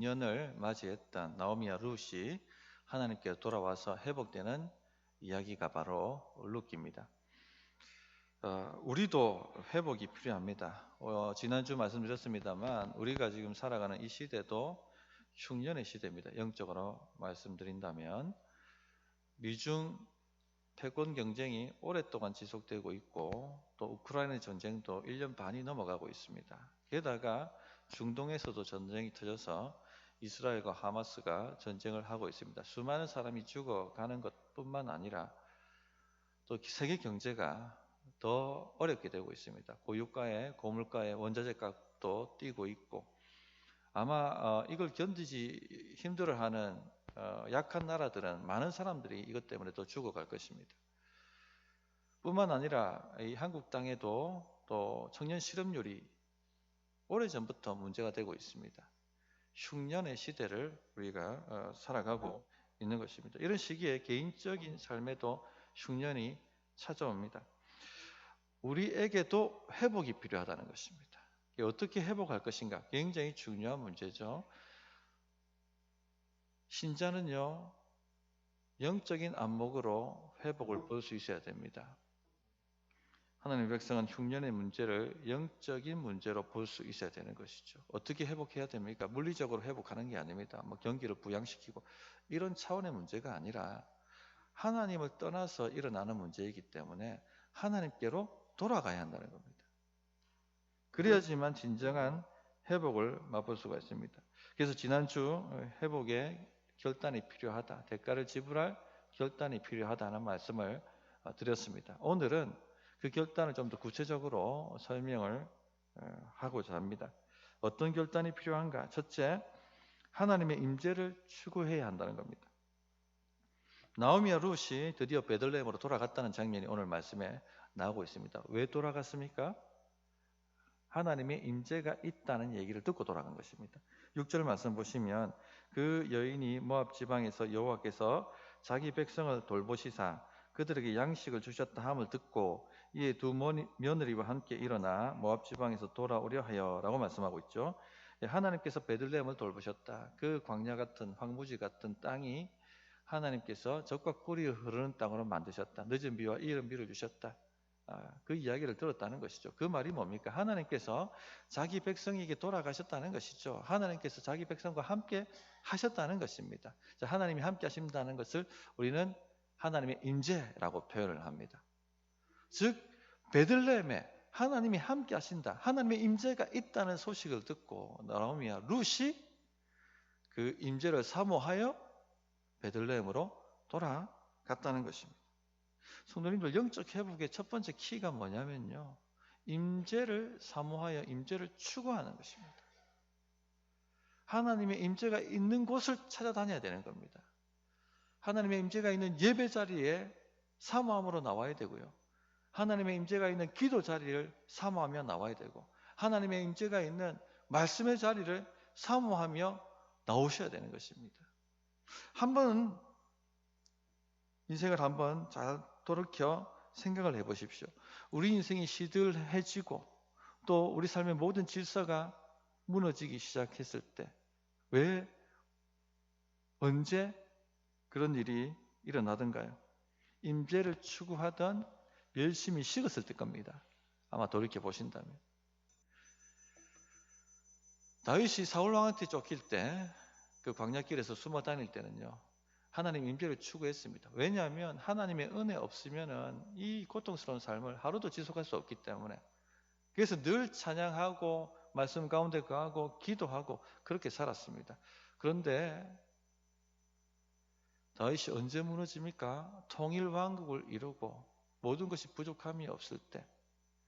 년을 맞이했던 나오미와 룻이 하나님께 돌아와서 회복되는 이야기가 바로 룻기입니다. 우리도 회복이 필요합니다. 지난주 말씀드렸습니다만 우리가 지금 살아가는 이 시대도 흉년의 시대입니다. 영적으로 말씀드린다면 미중 패권 경쟁이 오랫동안 지속되고 있고 또 우크라이나 전쟁도 1년 반이 넘어가고 있습니다. 게다가 중동에서도 전쟁이 터져서 이스라엘과 하마스가 전쟁을 하고 있습니다. 수많은 사람이 죽어가는 것뿐만 아니라 또 세계 경제가 더 어렵게 되고 있습니다. 고유가에 고물가에 원자재 값도 뛰고 있고 아마 이걸 견디지 힘들어하는 약한 나라들은 많은 사람들이 이것 때문에 또 죽어갈 것입니다. 뿐만 아니라 이 한국 땅에도 또 청년 실업률이 오래전부터 문제가 되고 있습니다. 흉년의 시대를 우리가 살아가고 있는 것입니다. 이런 시기에 개인적인 삶에도 흉년이 찾아옵니다. 우리에게도 회복이 필요하다는 것입니다. 어떻게 회복할 것인가? 굉장히 중요한 문제죠. 신자는요, 영적인 안목으로 회복을 볼 수 있어야 됩니다. 하나님의 백성은 흉년의 문제를 영적인 문제로 볼 수 있어야 되는 것이죠. 어떻게 회복해야 됩니까? 물리적으로 회복하는 게 아닙니다. 경기를 부양시키고 이런 차원의 문제가 아니라 하나님을 떠나서 일어나는 문제이기 때문에 하나님께로 돌아가야 한다는 겁니다. 그래야지만 진정한 회복을 맛볼 수가 있습니다. 그래서 지난주 회복의 결단이 필요하다, 대가를 지불할 결단이 필요하다는 말씀을 드렸습니다. 오늘은 그 결단을 좀 더 구체적으로 설명을 하고자 합니다. 어떤 결단이 필요한가? 첫째, 하나님의 임재를 추구해야 한다는 겁니다. 나오미와 룻이 드디어 베들레헴으로 돌아갔다는 장면이 오늘 말씀에 나오고 있습니다. 왜 돌아갔습니까? 하나님의 임재가 있다는 얘기를 듣고 돌아간 것입니다. 6절 말씀 보시면 그 여인이 모압 지방에서 여호와께서 자기 백성을 돌보시사 그들에게 양식을 주셨다 함을 듣고 이에 두 며느리와 함께 일어나 모압 지방에서 돌아오려 하여 라고 말씀하고 있죠. 하나님께서 베들레헴을 돌보셨다. 그 광야 같은 황무지 같은 땅이 하나님께서 적과 꿀이 흐르는 땅으로 만드셨다. 늦은 비와 이른 비를 주셨다. 그 이야기를 들었다는 것이죠. 그 말이 뭡니까? 하나님께서 자기 백성에게 돌아가셨다는 것이죠. 하나님께서 자기 백성과 함께 하셨다는 것입니다. 하나님이 함께 하신다는 것을 우리는 하나님의 임재라고 표현을 합니다. 즉 베들레헴에 하나님이 함께 하신다, 하나님의 임재가 있다는 소식을 듣고 나오미와 룻이 그 임재를 사모하여 베들레헴으로 돌아갔다는 것입니다. 성도님들, 영적 회복의 첫 번째 키가 뭐냐면요, 임재를 사모하여 임재를 추구하는 것입니다. 하나님의 임재가 있는 곳을 찾아다녀야 되는 겁니다. 하나님의 임재가 있는 예배 자리에 사모함으로 나와야 되고요. 하나님의 임재가 있는 기도 자리를 사모하며 나와야 되고, 하나님의 임재가 있는 말씀의 자리를 사모하며 나오셔야 되는 것입니다. 인생을 한번 잘 돌이켜 생각을 해보십시오. 우리 인생이 시들해지고 또 우리 삶의 모든 질서가 무너지기 시작했을 때 왜, 언제 그런 일이 일어나던가요? 임재를 추구하던 열심히 식었을 때 겁니다. 아마 돌이켜 보신다면. 다윗이 사울 왕한테 쫓길 때 그 광야길에서 숨어 다닐 때는요, 하나님 임재를 추구했습니다. 왜냐하면 하나님의 은혜 없으면은 이 고통스러운 삶을 하루도 지속할 수 없기 때문에. 그래서 늘 찬양하고 말씀 가운데 거하고 기도하고 그렇게 살았습니다. 그런데 다윗이 언제 무너집니까? 통일 왕국을 이루고 모든 것이 부족함이 없을 때,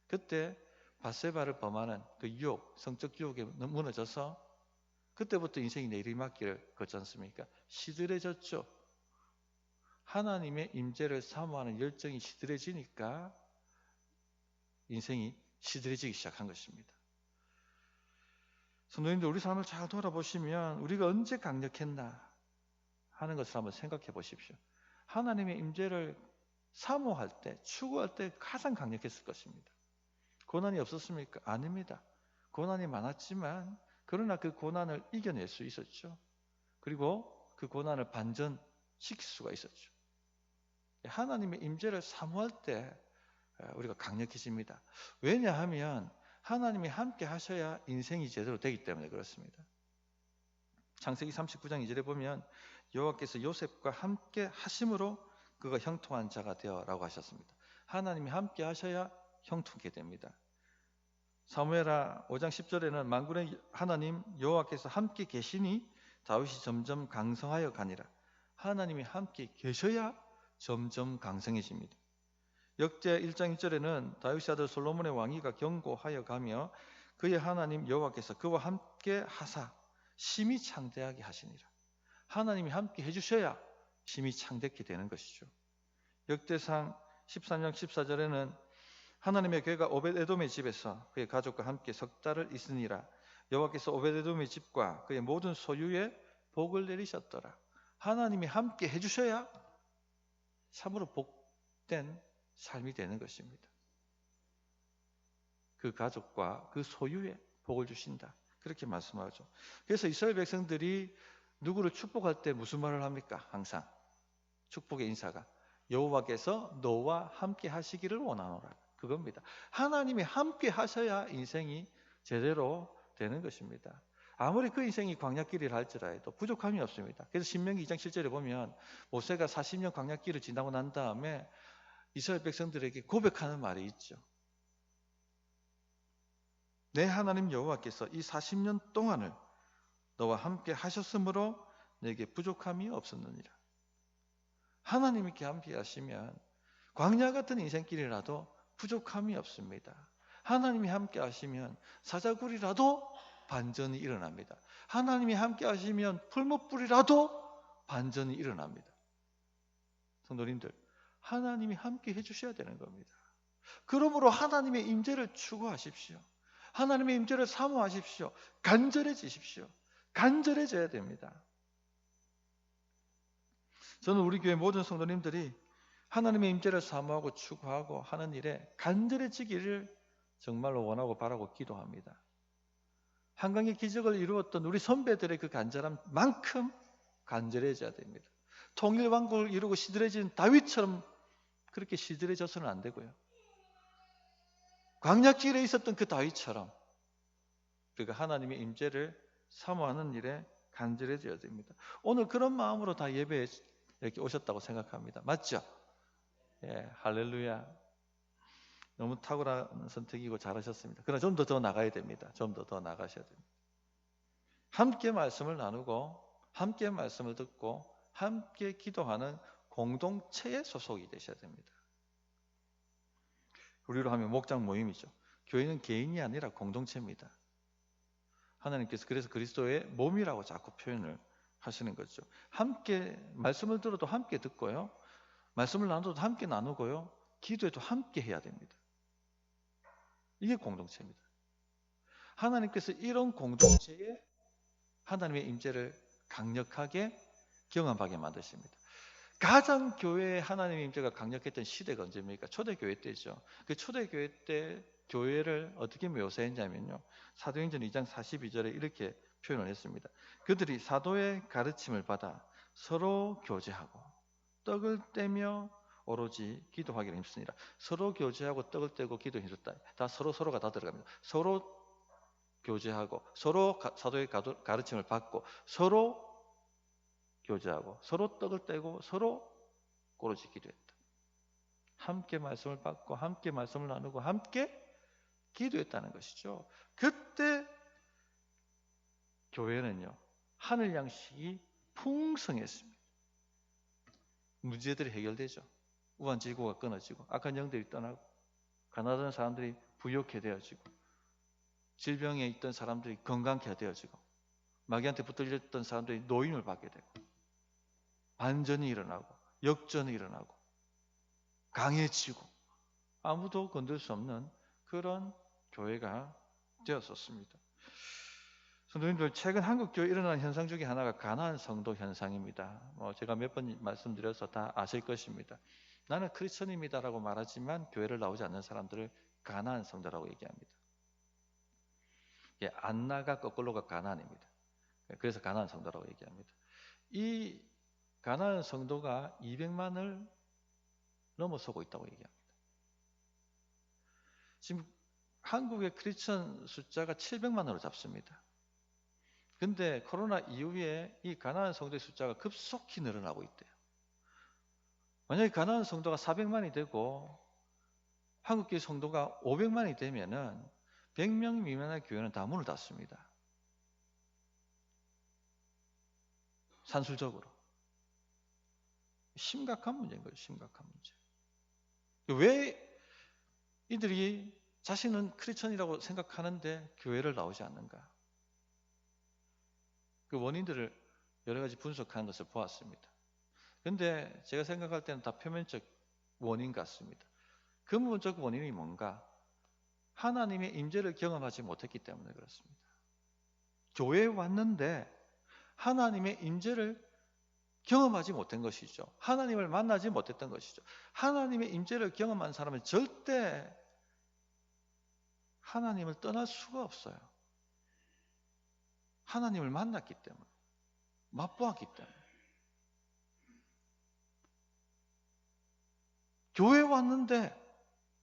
그때 밧세바를 범하는 그 유혹, 성적 유혹에 무너져서 그때부터 인생이 내리막길을 걷지 않습니까? 시들해졌죠. 하나님의 임재를 사모하는 열정이 시들해지니까 인생이 시들해지기 시작한 것입니다. 성도님들, 우리 삶을 잘 돌아보시면 우리가 언제 강력했나 하는 것을 한번 생각해 보십시오. 하나님의 임재를 사모할 때, 추구할 때 가장 강력했을 것입니다. 고난이 없었습니까? 아닙니다. 고난이 많았지만 그러나 그 고난을 이겨낼 수 있었죠. 그리고 그 고난을 반전시킬 수가 있었죠. 하나님의 임재를 사모할 때 우리가 강력해집니다. 왜냐하면 하나님이 함께 하셔야 인생이 제대로 되기 때문에 그렇습니다. 창세기 39장 2절에 보면 여호와께서 요셉과 함께 하심으로 그가 형통한 자가 되어라고 하셨습니다. 하나님이 함께 하셔야 형통하게 됩니다. 사무엘하 5장 10절에는 만군의 하나님 여호와께서 함께 계시니 다윗이 점점 강성하여 가니라. 하나님이 함께 계셔야 점점 강성해집니다. 역대 1장 1절에는 다윗의 아들 솔로몬의 왕위가 견고하여 가며 그의 하나님 여호와께서 그와 함께 하사 심히 창대하게 하시니라. 하나님이 함께 해주셔야 심히 창대하게 되는 것이죠. 역대상 13장 14절에는 하나님의 괴가 오벳에돔의 집에서 그의 가족과 함께 석 달을 있으니라. 여호와께서 오벳에돔의 집과 그의 모든 소유에 복을 내리셨더라. 하나님이 함께 해주셔야 참으로 복된 삶이 되는 것입니다. 그 가족과 그 소유에 복을 주신다. 그렇게 말씀하죠. 그래서 이스라엘 백성들이 누구를 축복할 때 무슨 말을 합니까? 항상 축복의 인사가 여호와께서 너와 함께 하시기를 원하노라. 그겁니다. 하나님이 함께 하셔야 인생이 제대로 되는 것입니다. 아무리 그 인생이 광야길을 할지라도 부족함이 없습니다. 그래서 신명기 2장 7절에 보면 모세가 40년 광야길을 지나고 난 다음에 이스라엘 백성들에게 고백하는 말이 있죠. 내 하나님 여호와께서 이 40년 동안을 너와 함께 하셨으므로 내게 부족함이 없었느니라. 하나님께 함께 하시면 광야 같은 인생길이라도 부족함이 없습니다. 하나님이 함께 하시면 사자굴이라도 반전이 일어납니다. 하나님이 함께 하시면 풀무불이라도 반전이 일어납니다. 성도님들, 하나님이 함께 해주셔야 되는 겁니다. 그러므로 하나님의 임재를 추구하십시오. 하나님의 임재를 사모하십시오. 간절해지십시오. 간절해져야 됩니다. 저는 우리 교회 모든 성도님들이 하나님의 임재를 사모하고 추구하고 하는 일에 간절해지기를 정말로 원하고 바라고 기도합니다. 한강의 기적을 이루었던 우리 선배들의 그 간절함만큼 간절해져야 됩니다. 통일왕국을 이루고 시들해진 다윗처럼 그렇게 시들해져서는 안 되고요. 광야길에 있었던 그 다윗처럼 우리가 하나님의 임재를 사모하는 일에 간절해져야 됩니다. 오늘 그런 마음으로 다 예배에 이렇게 오셨다고 생각합니다. 맞죠? 예, 할렐루야. 너무 탁월한 선택이고 잘하셨습니다. 그러나 좀 더 나가야 됩니다. 좀 더 나가셔야 됩니다. 함께 말씀을 나누고 함께 말씀을 듣고 함께 기도하는 공동체의 소속이 되셔야 됩니다. 우리로 하면 목장 모임이죠. 교회는 개인이 아니라 공동체입니다. 하나님께서 그래서 그리스도의 몸이라고 자꾸 표현을 하시는 거죠. 함께 말씀을 들어도 함께 듣고요. 말씀을 나눠도 함께 나누고요. 기도에도 함께 해야 됩니다. 이게 공동체입니다. 하나님께서 이런 공동체에 하나님의 임재를 강력하게 경험하게 만드십니다. 가장 교회에 하나님의 임재가 강력했던 시대가 언제입니까? 초대교회 때죠. 그 초대교회 때 교회를 어떻게 묘사했냐면요. 사도행전 2장 42절에 이렇게 표현을 했습니다. 그들이 사도의 가르침을 받아 서로 교제하고 떡을 떼며 오로지 기도하기를 힘쓰니라. 서로 교제하고 떡을 떼고 기도에 힘썼다. 다 서로가 다 들어갑니다. 서로 교제하고 서로 사도의 가르침을 받고 서로 교제하고 서로 떡을 떼고 서로 오로지 기도했다. 함께 말씀을 받고 함께 말씀을 나누고 함께 기도했다는 것이죠. 그때 교회는요, 하늘 양식이 풍성했습니다. 문제들이 해결되죠. 우환지고가 끊어지고 악한 영들이 떠나고 가난한 사람들이 부유하게 되어지고 질병에 있던 사람들이 건강케 되어지고 마귀한테 붙들렸던 사람들이 노임을 받게 되고 반전이 일어나고 역전이 일어나고 강해지고 아무도 건들 수 없는 그런 교회가 되었었습니다. 성도님들, 최근 한국 교회에 일어나는 현상 중에 하나가 가난한 성도 현상입니다. 제가 몇 번 말씀드려서 다 아실 것입니다. 나는 크리스천입니다라고 말하지만 교회를 나오지 않는 사람들을 가난한 성도라고 얘기합니다. 안나가 거꾸로가 가나안입니다. 그래서 가나안 성도라고 얘기합니다. 이 가나안 성도가 200만을 넘어서고 있다고 얘기합니다. 지금 한국의 크리스천 숫자가 700만으로 잡습니다. 근데 코로나 이후에 이 가나안 성도의 숫자가 급속히 늘어나고 있대요. 만약에 가나안 성도가 400만이 되고 한국교회 성도가 500만이 되면은 100명 미만의 교회는 다 문을 닫습니다. 산술적으로. 심각한 문제인 거예요. 심각한 문제. 왜 이들이 자신은 크리스천이라고 생각하는데 교회를 나오지 않는가? 그 원인들을 여러 가지 분석하는 것을 보았습니다. 그런데 제가 생각할 때는 다 표면적 원인 같습니다. 근본적 원인이 뭔가? 하나님의 임재를 경험하지 못했기 때문에 그렇습니다. 교회에 왔는데 하나님의 임재를 경험하지 못한 것이죠. 하나님을 만나지 못했던 것이죠. 하나님의 임재를 경험한 사람은 절대 하나님을 떠날 수가 없어요. 하나님을 만났기 때문에, 맛보았기 때문에. 교회에 왔는데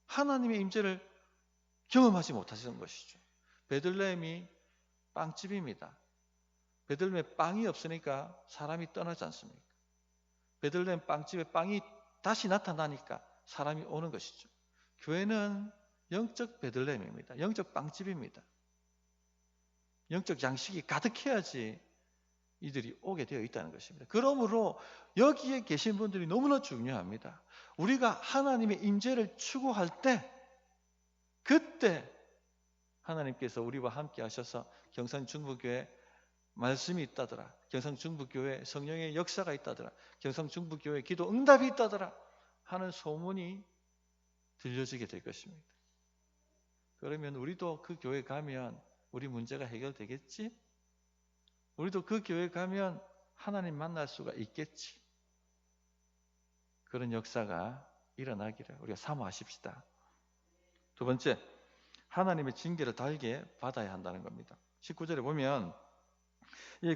하나님의 임재를 경험하지 못하시는 것이죠. 베들레헴이 빵집입니다. 베들레헴에 빵이 없으니까 사람이 떠나지 않습니까? 베들레헴 빵집에 빵이 다시 나타나니까 사람이 오는 것이죠. 교회는 영적 베들레헴입니다. 영적 빵집입니다. 영적 양식이 가득해야지 이들이 오게 되어 있다는 것입니다. 그러므로 여기에 계신 분들이 너무나 중요합니다. 우리가 하나님의 임재를 추구할 때 그때 하나님께서 우리와 함께 하셔서 경상중부교회 말씀이 있다더라. 경상중부교회 성령의 역사가 있다더라. 경상중부교회 기도 응답이 있다더라 하는 소문이 들려지게 될 것입니다. 그러면 우리도 그 교회 가면 우리 문제가 해결되겠지? 우리도 그 교회 가면 하나님 만날 수가 있겠지? 그런 역사가 일어나기를 우리가 사모하십시다. 두 번째, 하나님의 징계를 달게 받아야 한다는 겁니다. 19절에 보면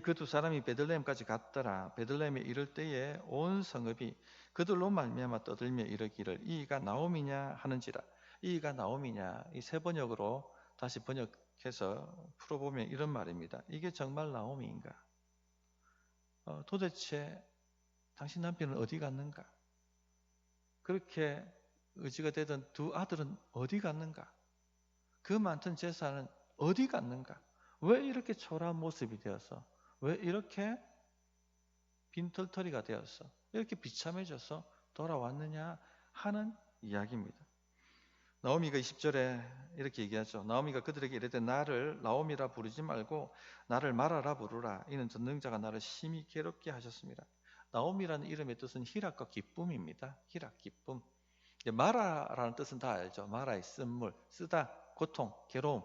그 두 사람이 베들레헴까지 갔더라. 베들레헴에 이를 때에 온 성읍이 그들로 말미암아 떠들며 이르기를 이가 나옴이냐 하는지라. 이가 나옴이냐, 이 세 번역으로 다시 번역해서 풀어보면 이런 말입니다. 이게 정말 나옴이인가? 도대체 당신 남편은 어디 갔는가? 그렇게 의지가 되던 두 아들은 어디 갔는가? 그 많던 재산은 어디 갔는가? 왜 이렇게 초라한 모습이 되어서, 왜 이렇게 빈털터리가 되어서, 이렇게 비참해져서 돌아왔느냐 하는 이야기입니다. 나오미가 20절에 이렇게 얘기하죠. 나오미가 그들에게 이르되 나를 나오미라 부르지 말고 나를 마라라 부르라. 이는 전능자가 나를 심히 괴롭게 하셨습니다. 나오미라는 이름의 뜻은 희락과 기쁨입니다. 희락, 기쁨. 마라라는 뜻은 다 알죠. 마라의 쓴물, 쓰다, 고통, 괴로움.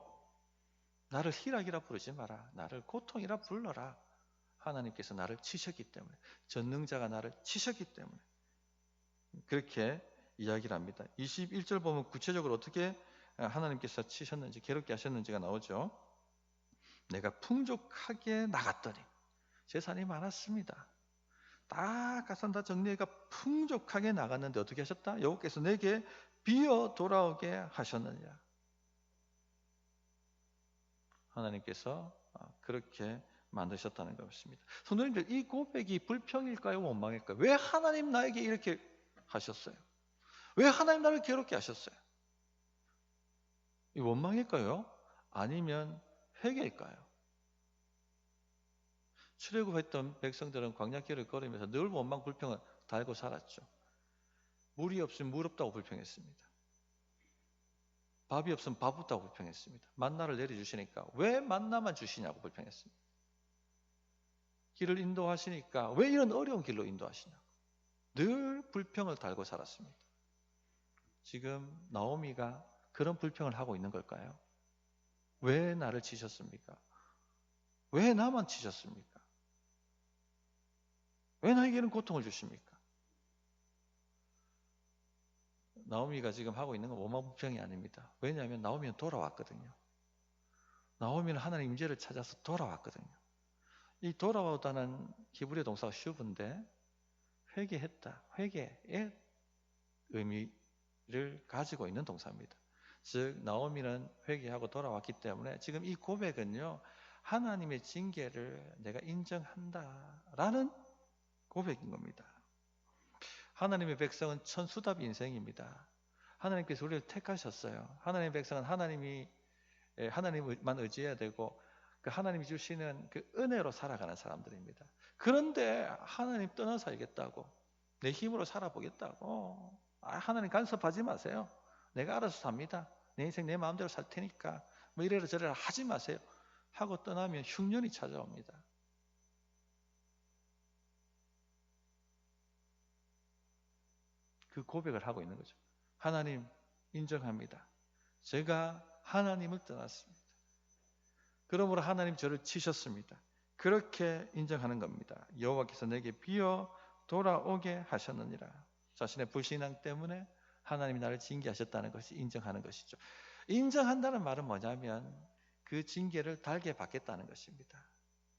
나를 희락이라 부르지 마라. 나를 고통이라 불러라. 하나님께서 나를 치셨기 때문에, 전능자가 나를 치셨기 때문에 그렇게 이야기를 합니다. 21절 보면 구체적으로 어떻게 하나님께서 치셨는지, 괴롭게 하셨는지가 나오죠. 내가 풍족하게 나갔더니 재산이 많았습니다. 다 가산 다 정리해가 풍족하게 나갔는데 어떻게 하셨다? 여호와께서 내게 비어 돌아오게 하셨느냐. 하나님께서 그렇게 만드셨다는 것입니다. 성도님들, 이 고백이 불평일까요? 원망일까요? 왜 하나님 나에게 이렇게 하셨어요? 왜 하나님 나를 괴롭게 하셨어요? 이 원망일까요? 아니면 회개일까요? 출애굽했던 백성들은 광야길을 걸으면서 늘 원망 불평을 달고 살았죠. 물이 없으면 물 없다고 불평했습니다. 밥이 없으면 밥 없다고 불평했습니다. 만나를 내려주시니까 왜 만나만 주시냐고 불평했습니다. 길을 인도하시니까 왜 이런 어려운 길로 인도하시냐고 늘 불평을 달고 살았습니다. 지금 나오미가 그런 불평을 하고 있는 걸까요? 왜 나를 치셨습니까? 왜 나만 치셨습니까? 왜 나에게는 고통을 주십니까? 나오미가 지금 하고 있는 건 원망 불평이 아닙니다. 왜냐하면 나오미는 돌아왔거든요. 나오미는 하나님 임재를 찾아서 돌아왔거든요. 이 돌아오다는 히브리 동사가 슈브인데 회개했다, 회개의 의미를 가지고 있는 동사입니다. 즉 나오미는 회개하고 돌아왔기 때문에 지금 이 고백은요, 하나님의 징계를 내가 인정한다라는 고백인 겁니다. 하나님의 백성은 천수답 인생입니다. 하나님께서 우리를 택하셨어요. 하나님의 백성은 하나님만 의지해야 되고 그 하나님이 주시는 그 은혜로 살아가는 사람들입니다. 그런데 하나님 떠나 살겠다고, 내 힘으로 살아보겠다고, 하나님 간섭하지 마세요. 내가 알아서 삽니다. 내 인생 내 마음대로 살 테니까 뭐 이래라 저래라 하지 마세요 하고 떠나면 흉년이 찾아옵니다. 그 고백을 하고 있는 거죠. 하나님 인정합니다. 제가 하나님을 떠났습니다. 그러므로 하나님 저를 치셨습니다. 그렇게 인정하는 겁니다. 여호와께서 내게 비어 돌아오게 하셨느니라. 자신의 불신앙 때문에 하나님이 나를 징계하셨다는 것이 인정하는 것이죠. 인정한다는 말은 뭐냐면 그 징계를 달게 받겠다는 것입니다.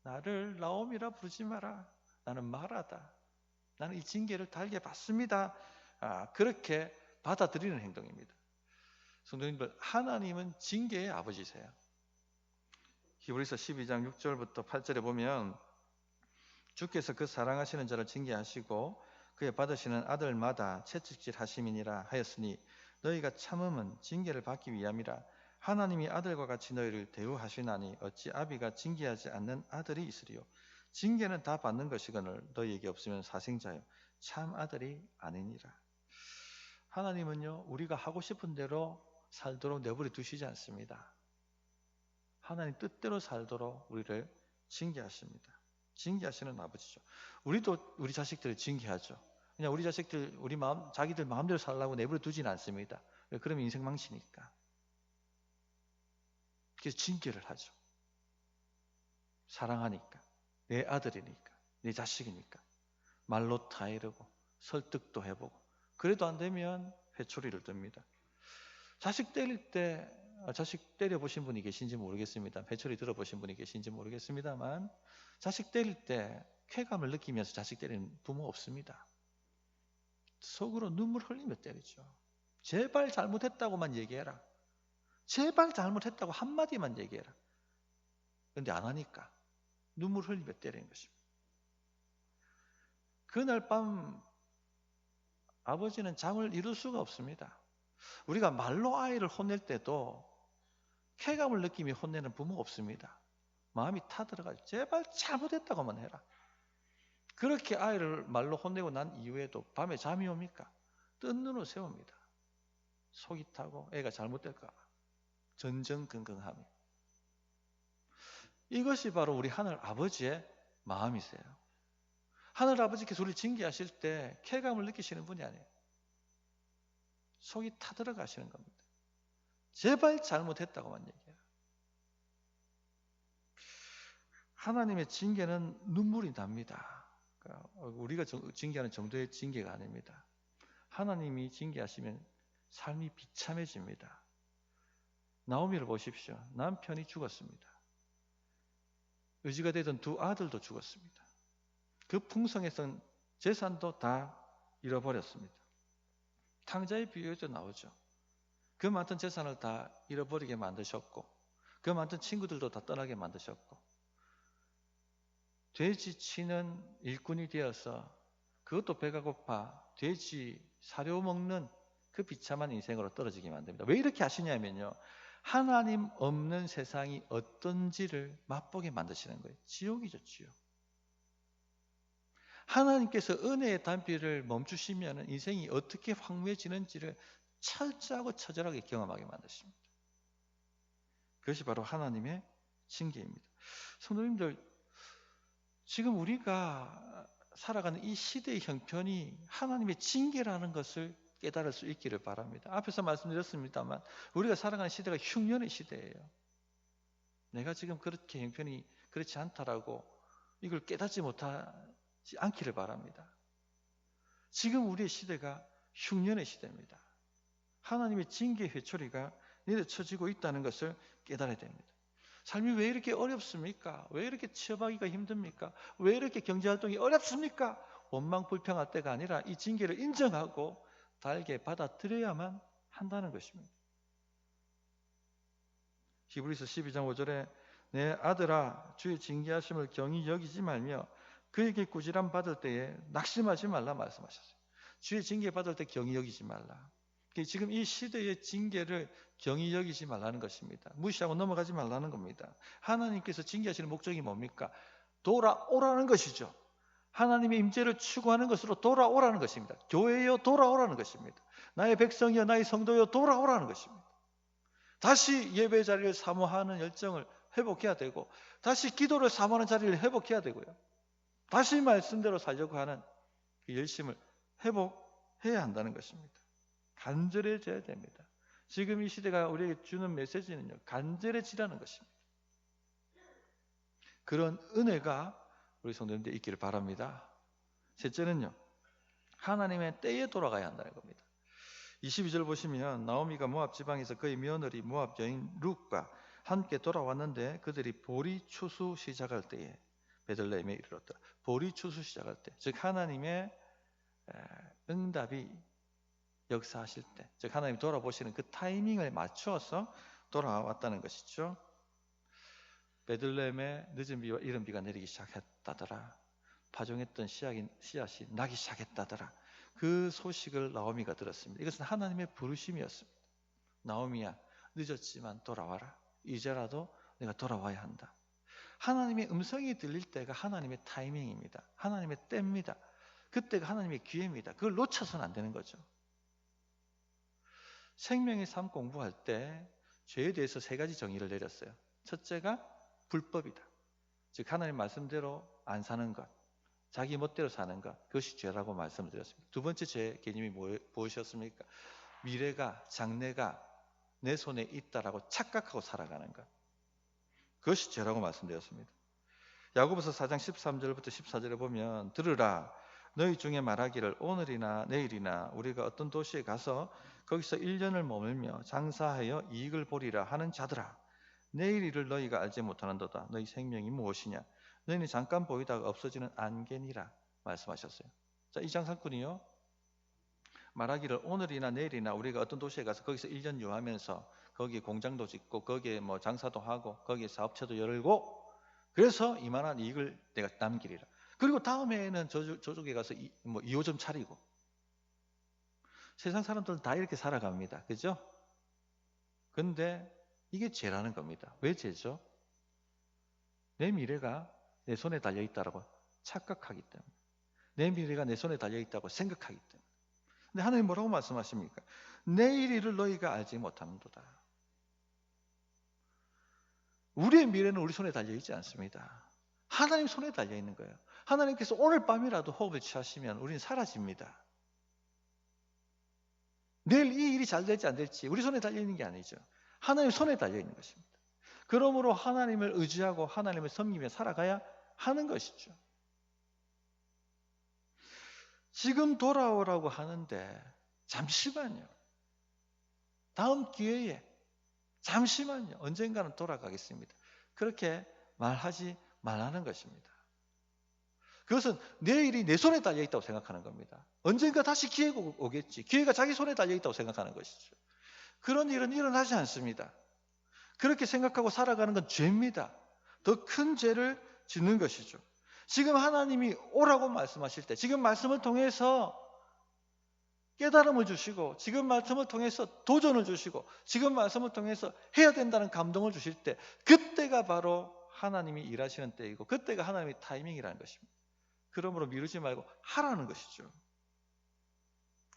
나를 나옴이라 부르지 마라. 나는 말하다. 나는 이 징계를 달게 받습니다. 그렇게 받아들이는 행동입니다. 성도님들, 하나님은 징계의 아버지세요. 히브리서 12장 6절부터 8절에 보면 주께서 그 사랑하시는 자를 징계하시고 그의 받으시는 아들마다 채찍질 하심이니라 하였으니 너희가 참음은 징계를 받기 위함이라. 하나님이 아들과 같이 너희를 대우하시나니 어찌 아비가 징계하지 않는 아들이 있으리요. 징계는 다 받는 것이거늘 너희에게 없으면 사생자요 참 아들이 아니니라. 하나님은요, 우리가 하고 싶은 대로 살도록 내버려 두시지 않습니다. 하나님 뜻대로 살도록 우리를 징계하십니다. 징계하시는 아버지죠. 우리도 우리 자식들을 징계하죠. 그냥 우리 자식들 자기들 마음대로 살라고 내버려 두지는 않습니다. 그러면 인생 망치니까. 그래서 징계를 하죠. 사랑하니까, 내 아들이니까, 내 자식이니까 말로 타이르고 설득도 해보고, 그래도 안 되면 회초리를 듭니다. 자식 때려보신 분이 계신지 모르겠습니다. 회초리 들어보신 분이 계신지 모르겠습니다만 자식 때릴 때 쾌감을 느끼면서 자식 때리는 부모 없습니다. 속으로 눈물 흘리며 때리죠. 제발 잘못했다고만 얘기해라. 제발 잘못했다고 한마디만 얘기해라. 그런데 안 하니까 눈물 흘리며 때리는 것입니다. 그날 밤 아버지는 잠을 이룰 수가 없습니다. 우리가 말로 아이를 혼낼 때도 쾌감을 느끼며 혼내는 부모가 없습니다. 마음이 타들어가지고 제발 잘못했다고만 해라. 그렇게 아이를 말로 혼내고 난 이후에도 밤에 잠이 옵니까? 뜬 눈을 세웁니다. 속이 타고 애가 잘못될까 봐 전전긍긍하며. 이것이 바로 우리 하늘 아버지의 마음이세요. 하늘 아버지께서 우리를 징계하실 때 쾌감을 느끼시는 분이 아니에요. 속이 타들어가시는 겁니다. 제발 잘못했다고만 얘기해요. 하나님의 징계는 눈물이 납니다. 그러니까 우리가 징계하는 정도의 징계가 아닙니다. 하나님이 징계하시면 삶이 비참해집니다. 나오미를 보십시오. 남편이 죽었습니다. 의지가 되던 두 아들도 죽었습니다. 그 풍성했던 재산도 다 잃어버렸습니다. 탕자의 비유에도 나오죠. 그 많던 재산을 다 잃어버리게 만드셨고 그 많던 친구들도 다 떠나게 만드셨고 돼지 치는 일꾼이 되어서 그것도 배가 고파 돼지 사료 먹는 그 비참한 인생으로 떨어지게 만듭니다. 왜 이렇게 하시냐면요, 하나님 없는 세상이 어떤지를 맛보게 만드시는 거예요. 지옥이죠, 지옥. 하나님께서 은혜의 담비를 멈추시면 인생이 어떻게 황무해지는지를 철저하고 처절하게 경험하게 만드십니다. 그것이 바로 하나님의 징계입니다. 성도님들, 지금 우리가 살아가는 이 시대의 형편이 하나님의 징계라는 것을 깨달을 수 있기를 바랍니다. 앞에서 말씀드렸습니다만 우리가 살아가는 시대가 흉년의 시대예요. 내가 지금 그렇게 형편이 그렇지 않다라고 이걸 깨닫지 못하지 않기를 바랍니다. 지금 우리의 시대가 흉년의 시대입니다. 하나님의 징계 회초리가 내려쳐지고 있다는 것을 깨달아야 됩니다. 삶이 왜 이렇게 어렵습니까? 왜 이렇게 취업하기가 힘듭니까? 왜 이렇게 경제활동이 어렵습니까? 원망 불평할 때가 아니라 이 징계를 인정하고 달게 받아들여야만 한다는 것입니다. 히브리서 12장 5절에 내 아들아 주의 징계하심을 경히 여기지 말며 그에게 꾸지람 받을 때에 낙심하지 말라 말씀하셨어요. 주의 징계 받을 때 경히 여기지 말라. 지금 이 시대의 징계를 경히 여기지 말라는 것입니다. 무시하고 넘어가지 말라는 겁니다. 하나님께서 징계하시는 목적이 뭡니까? 돌아오라는 것이죠. 하나님의 임재를 추구하는 것으로 돌아오라는 것입니다. 교회여 돌아오라는 것입니다. 나의 백성이여 나의 성도여 돌아오라는 것입니다. 다시 예배 자리를 사모하는 열정을 회복해야 되고 다시 기도를 사모하는 자리를 회복해야 되고요. 다시 말씀대로 살려고 하는 그 열심을 회복해야 한다는 것입니다. 간절해져야 됩니다. 지금 이 시대가 우리에게 주는 메시지는요, 간절해지라는 것입니다. 그런 은혜가 우리 성도님들 있기를 바랍니다. 셋째는요, 하나님의 때에 돌아가야 한다는 겁니다. 22절 보시면 나오미가 모압 지방에서 그의 며느리 모압 여인 룻과 함께 돌아왔는데 그들이 보리 추수 시작할 때에 베들레헴에 이르렀다. 보리 추수 시작할 때, 즉 하나님의 응답이 역사하실 때, 즉 하나님 돌아보시는 그 타이밍을 맞추어서 돌아왔다는 것이죠. 베들레헴에 늦은 비와 이른 비가 내리기 시작했다더라. 파종했던 씨앗이 나기 시작했다더라. 그 소식을 나오미가 들었습니다. 이것은 하나님의 부르심이었습니다. 나오미야, 늦었지만 돌아와라. 이제라도 내가 돌아와야 한다. 하나님의 음성이 들릴 때가 하나님의 타이밍입니다. 하나님의 때입니다. 그때가 하나님의 기회입니다. 그걸 놓쳐서는 안 되는 거죠. 생명의 삶 공부할 때 죄에 대해서 3가지 정의를 내렸어요. 첫째가 불법이다. 즉 하나님 말씀대로 안 사는 것, 자기 멋대로 사는 것, 그것이 죄라고 말씀을 드렸습니다. 두 번째 죄 개념이 무엇이었습니까? 미래가, 장래가 내 손에 있다라고 착각하고 살아가는 것, 그것이 죄라고 말씀드렸습니다. 야고보서 4장 13절부터 14절에 보면 들으라, 너희 중에 말하기를 오늘이나 내일이나 우리가 어떤 도시에 가서 거기서 1년을 머물며 장사하여 이익을 보리라 하는 자들아, 내일 일을 너희가 알지 못하는도다. 너희 생명이 무엇이냐? 너희는 잠깐 보이다가 없어지는 안개니라 말씀하셨어요. 자, 이 장사꾼이요, 말하기를 오늘이나 내일이나 우리가 어떤 도시에 가서 거기서 1년 유하면서 거기에 공장도 짓고 거기에 뭐 장사도 하고 거기에 사업체도 열고 그래서 이만한 이익을 내가 남기리라. 그리고 다음 해에는 저쪽에 가서 2호점 차리고. 세상 사람들은 다 이렇게 살아갑니다. 그죠? 근데 이게 죄라는 겁니다. 왜 죄죠? 내 미래가 내 손에 달려있다라고 착각하기 때문에, 내 미래가 내 손에 달려있다고 생각하기 때문에. 근데 하나님 뭐라고 말씀하십니까? 내일 일을 너희가 알지 못하는도다. 우리의 미래는 우리 손에 달려있지 않습니다. 하나님 손에 달려있는 거예요. 하나님께서 오늘 밤이라도 호흡을 취하시면 우리는 사라집니다. 내일 이 일이 잘 될지 안 될지 우리 손에 달려있는 게 아니죠. 하나님 손에 달려있는 것입니다. 그러므로 하나님을 의지하고 하나님을 섬기며 살아가야 하는 것이죠. 지금 돌아오라고 하는데 잠시만요. 다음 기회에 잠시만요. 언젠가는 돌아가겠습니다. 그렇게 말하지 말라는 것입니다. 그것은 내일이 내 손에 달려있다고 생각하는 겁니다. 언젠가 다시 기회가 오겠지. 기회가 자기 손에 달려있다고 생각하는 것이죠. 그런 일은 일어나지 않습니다. 그렇게 생각하고 살아가는 건 죄입니다. 더 큰 죄를 짓는 것이죠. 지금 하나님이 오라고 말씀하실 때, 지금 말씀을 통해서 깨달음을 주시고, 지금 말씀을 통해서 도전을 주시고, 지금 말씀을 통해서 해야 된다는 감동을 주실 때, 그때가 바로 하나님이 일하시는 때이고, 그때가 하나님의 타이밍이라는 것입니다. 그러므로 미루지 말고 하라는 것이죠.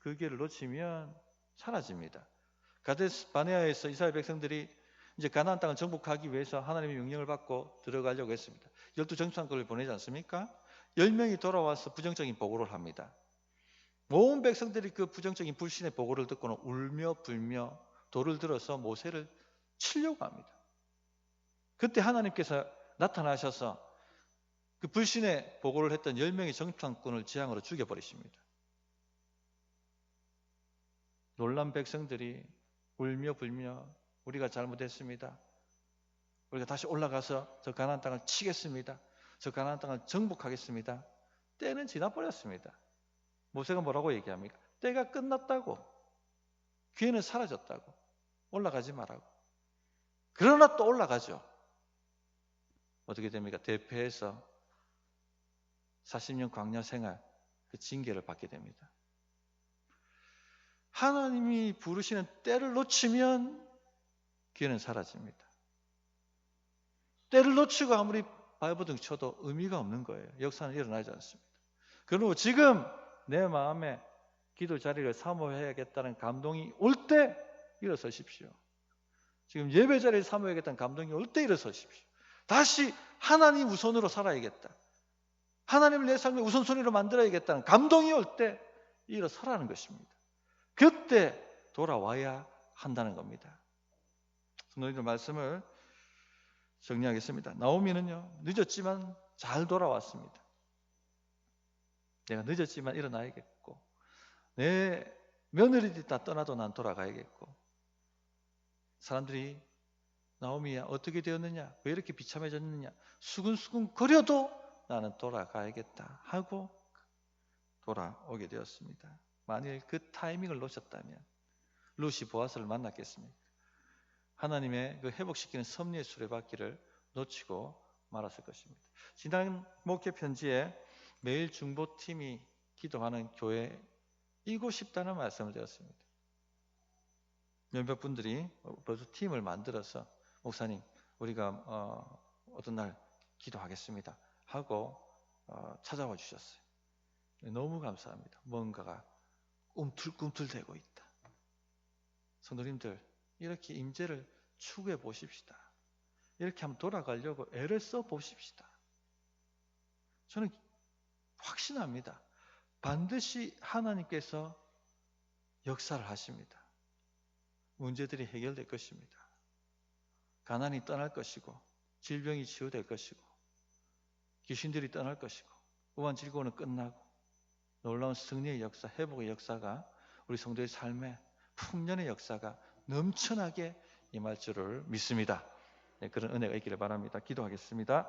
그 기회를 놓치면 사라집니다. 가데스 바네아에서 이스라엘 백성들이 이제 가나안 땅을 정복하기 위해서 하나님의 명령을 받고 들어가려고 했습니다. 12정탐꾼을 보내지 않습니까? 10명이 돌아와서 부정적인 보고를 합니다. 온 백성들이 그 부정적인 불신의 보고를 듣고는 울며 불며 돌을 들어서 모세를 치려고 합니다. 그때 하나님께서 나타나셔서 그 불신의 보고를 했던 10명의 정탐꾼을 재앙으로 죽여버리십니다. 놀란 백성들이 울며 불며 우리가 잘못했습니다. 우리가 다시 올라가서 저 가나안 땅을 치겠습니다. 저 가나안 땅을 정복하겠습니다. 때는 지나버렸습니다. 모세가 뭐라고 얘기합니까? 때가 끝났다고. 기회는 사라졌다고. 올라가지 말라고. 그러나 또 올라가죠. 어떻게 됩니까? 대패해서 40년 광야 생활 그 징계를 받게 됩니다. 하나님이 부르시는 때를 놓치면 기회는 사라집니다. 때를 놓치고 아무리 발버둥 쳐도 의미가 없는 거예요. 역사는 일어나지 않습니다. 그리고 지금 내 마음에 기도 자리를 사모해야겠다는 감동이 올 때 일어서십시오. 지금 예배 자리를 사모해야겠다는 감동이 올 때 일어서십시오. 다시 하나님 우선으로 살아야겠다. 하나님을 내 삶의 우선순위로 만들어야겠다는 감동이 올 때 일어서라는 것입니다. 그때 돌아와야 한다는 겁니다. 성도님들 말씀을 정리하겠습니다. 나오미는요, 늦었지만 잘 돌아왔습니다. 내가 늦었지만 일어나야겠고, 내 며느리들이 다 떠나도 난 돌아가야겠고, 사람들이 나오미야 어떻게 되었느냐, 왜 이렇게 비참해졌느냐 수근수근 거려도 나는 돌아가야겠다 하고 돌아오게 되었습니다. 만일 그 타이밍을 놓쳤다면 룻이 보아스를 만났겠습니까? 하나님의 그 회복시키는 섭리의 수레바퀴를 놓치고 말았을 것입니다. 지난 목회 편지에 매일 중보팀이 기도하는 교회이고 싶다는 말씀을 드렸습니다. 몇몇 분들이 벌써 팀을 만들어서 목사님 우리가 어떤 날 기도하겠습니다 하고 찾아와 주셨어요. 너무 감사합니다. 뭔가가 꿈틀꿈틀대고 있다. 성도님들 이렇게 임재를 추구해 보십시다. 이렇게 한번 돌아가려고 애를 써 보십시다. 저는 확신합니다. 반드시 하나님께서 역사를 하십니다. 문제들이 해결될 것입니다. 가난이 떠날 것이고 질병이 치유될 것이고 귀신들이 떠날 것이고 우한 질고는 끝나고 놀라운 승리의 역사, 회복의 역사가 우리 성도의 삶에 풍년의 역사가 넘쳐나게 임할 줄을 믿습니다. 네, 그런 은혜가 있기를 바랍니다. 기도하겠습니다.